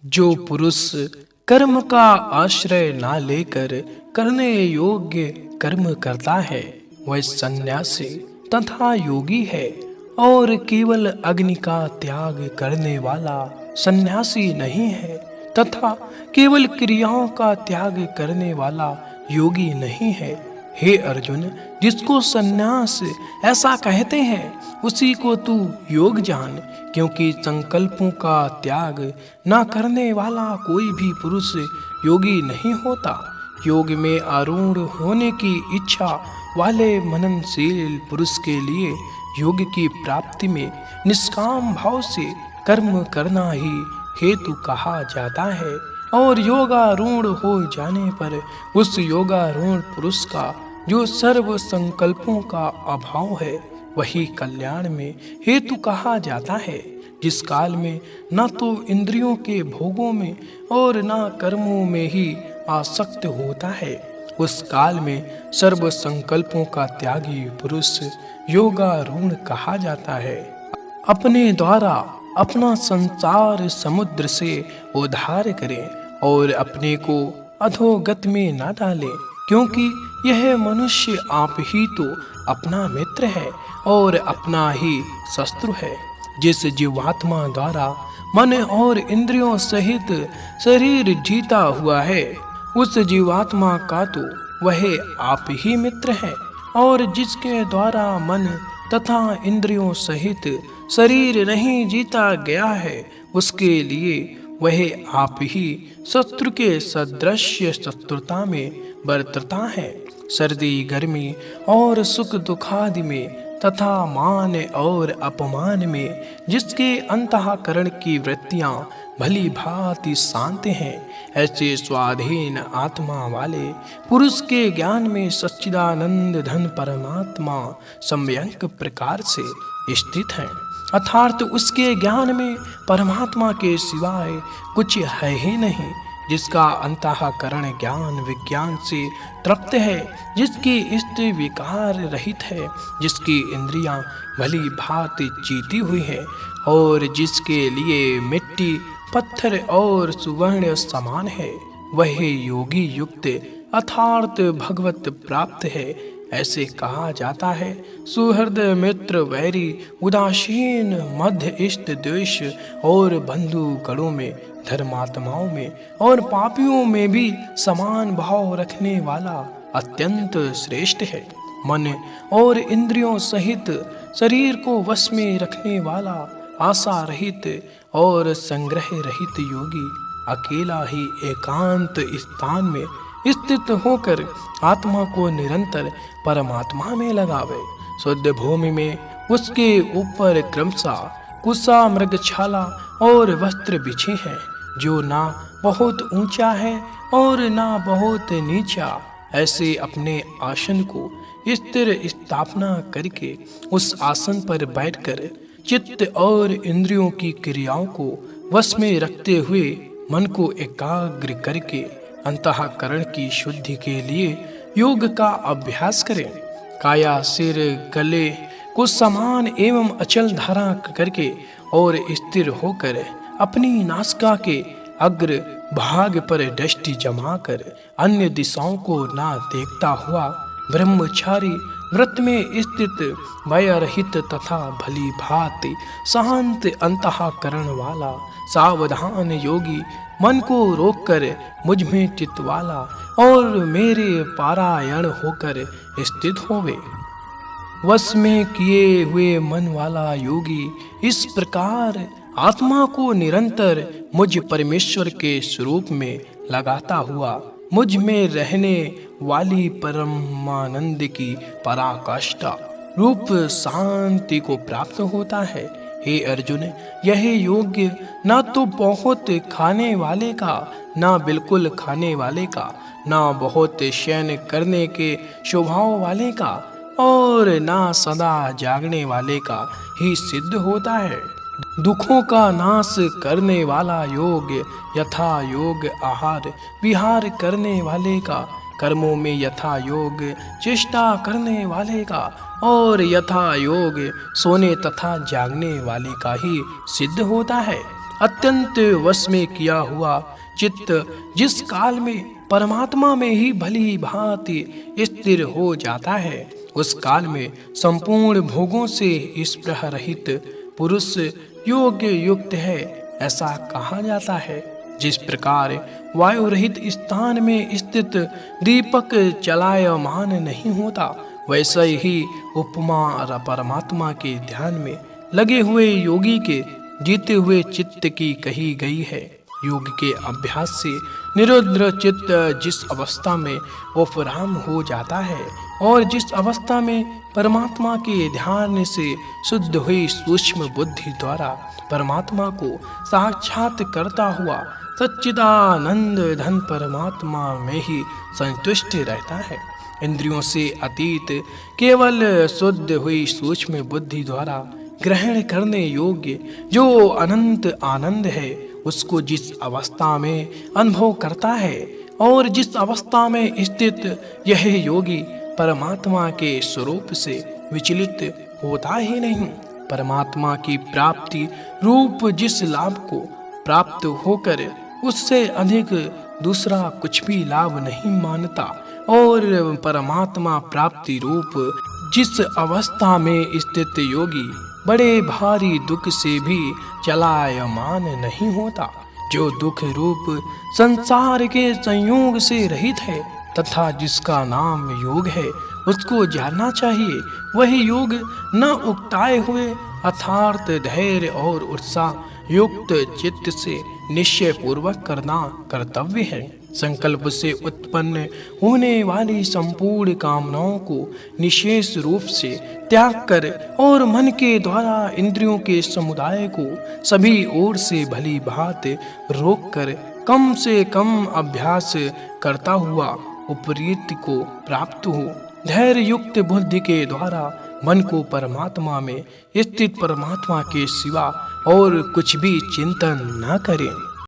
जो पुरुष कर्म का आश्रय ना लेकर करने योग्य कर्म करता है वह सन्यासी तथा योगी है। और केवल अग्नि का त्याग करने वाला सन्यासी नहीं है तथा केवल क्रियाओं का त्याग करने वाला योगी नहीं है। हे अर्जुन, जिसको सन्यास ऐसा कहते हैं उसी को तू योग जान, क्योंकि संकल्पों का त्याग न करने वाला कोई भी पुरुष योगी नहीं होता। योग में आरूढ़ होने की इच्छा वाले मननशील पुरुष के लिए योग की प्राप्ति में निष्काम भाव से कर्म करना ही हेतु कहा जाता है। और योगारूढ़ हो जाने पर उस योगारूढ़ पुरुष का जो सर्व संकल्पों का अभाव है वही कल्याण में हेतु कहा जाता है। जिस काल में न तो इंद्रियों के भोगों में और न कर्मों में ही आसक्त होता है, उस काल में सर्व संकल्पों का त्यागी पुरुष योगारूढ़ कहा जाता है। अपने द्वारा अपना संसार समुद्र से उद्धार करें और अपने को अधोगत में न डालें, क्योंकि यह मनुष्य आप ही तो अपना मित्र है और अपना ही शत्रु है। जिस जीवात्मा द्वारा मन और इंद्रियों सहित शरीर जीता हुआ है उस जीवात्मा का तो वह आप ही मित्र है, और जिसके द्वारा मन तथा इंद्रियों सहित शरीर नहीं जीता गया है उसके लिए वह आप ही शत्रु के सदृश शत्रुता में बरतता है। सर्दी गर्मी और सुख दुखादि में तथा मान और अपमान में जिसके अंतःकरण की वृत्तियां भली भांति शांत हैं, ऐसे स्वाधीन आत्मा वाले पुरुष के ज्ञान में सच्चिदानंद घन परमात्मा सम्यक प्रकार से स्थित है। अर्थात उसके ज्ञान में परमात्मा के सिवाय कुछ है ही नहीं, जिसका अंतःकरण ज्ञान विज्ञान से तृप्त है, जिसकी स्त्री विकार रहित है, जिसकी इंद्रियां भली भांति जीती हुई है और जिसके लिए मिट्टी पत्थर और सुवर्ण समान है, वह योगी युक्त अर्थात भगवत प्राप्त है। ऐसे कहा जाता है, सुहृद मित्र वैरी उदासीन मध्य इष्ट द्वेष और बंधु गणों में धर्मात्माओं में और पापियों में भी समान भाव रखने वाला अत्यंत श्रेष्ठ है। मन और इंद्रियों सहित शरीर को वश में रखने वाला आशा रहित और संग्रह रहित योगी अकेला ही एकांत स्थान में स्थित होकर आत्मा को निरंतर परमात्मा में लगावे। शुद्ध भूमि में उसके ऊपर क्रमशः कुशा मृगछाला और वस्त्र बिछे हैं, जो ना बहुत ऊंचा है और ना बहुत नीचा। ऐसे अपने आसन को स्थिर स्थापना करके उस आसन पर बैठकर चित्त और इंद्रियों की क्रियाओं को वश में रखते हुए मन को एकाग्र करके अंतःकरण की शुद्धि के लिए योग का अभ्यास करें। काया सिर गले को समान एवं अचल धारा करके और स्थिर होकर अपनी नासिका के अग्र भाग पर दृष्टि जमाकर अन्य दिशाओं को ना देखता हुआ ब्रह्मचारी व्रत में स्थित भय रहित तथा भली भांति शांत अंतःकरण वाला सावधान योगी मन को रोककर मुझ में चित्त वाला और मेरे पारायण होकर स्थित होवे। वश में किए हुए मन वाला योगी इस प्रकार आत्मा को निरंतर मुझ परमेश्वर के स्वरूप में लगाता हुआ मुझ में रहने वाली परमानंद की पराकाष्ठा रूप शांति को प्राप्त होता है। हे अर्जुन, यह योग्य ना तो बहुत खाने वाले का, ना बिल्कुल खाने वाले का, ना बहुत शयन करने के स्वभाव वाले का और ना सदा जागने वाले का ही सिद्ध होता है। दुखों का नाश करने वाला योग यथा योग आहार विहार करने वाले का, कर्मों में यथा योग चेष्टा करने वाले का और यथा योग सोने तथा जागने वाले का ही सिद्ध होता है। अत्यंत वश में किया हुआ चित्त जिस काल में परमात्मा में ही भली भांति स्थिर हो जाता है, उस काल में संपूर्ण भोगों से स्पृह रहित पुरुष योग्य युक्त है, ऐसा कहा जाता है। जिस प्रकार वायु रहित स्थान में स्थित दीपक चलायमान नहीं होता, वैसे ही उपमा परमात्मा के ध्यान में लगे हुए योगी के जीते हुए चित्त की कही गई है। योग के अभ्यास से निरुद्र चित्त जिस अवस्था में उपराम हो जाता है और जिस अवस्था में परमात्मा के ध्यान से शुद्ध हुई सूक्ष्म बुद्धि द्वारा परमात्मा को साक्षात करता हुआ सच्चिदानंद धन परमात्मा में ही संतुष्ट रहता है। इंद्रियों से अतीत केवल शुद्ध हुई सूक्ष्म बुद्धि द्वारा ग्रहण करने योग्य जो अनंत आनंद है, उसको जिस अवस्था में अनुभव करता है और जिस अवस्था में स्थित यह योगी परमात्मा के स्वरूप से विचलित होता ही नहीं, परमात्मा की प्राप्ति रूप जिस लाभ को प्राप्त होकर उससे अधिक दूसरा कुछ भी लाभ नहीं मानता और परमात्मा प्राप्ति रूप जिस अवस्था में स्थित योगी बड़े भारी दुख से भी चलायमान नहीं होता, जो दुख रूप संसार के संयोग से रहित है तथा जिसका नाम योग है, उसको जानना चाहिए। वही योग न उकताए हुए अर्थात धैर्य और उत्साह युक्त चित्त से निश्चय पूर्वक करना कर्तव्य है। संकल्प से उत्पन्न होने वाली संपूर्ण कामनाओं को निशेष रूप से त्याग कर और मन के द्वारा इंद्रियों के समुदाय को सभी ओर से भली भांति रोक कर कम से कम अभ्यास करता हुआ उपरीत को प्राप्त हो। धैर्य युक्त बुद्धि के द्वारा मन को परमात्मा में स्थित परमात्मा के सिवा और कुछ भी चिंतन न करें।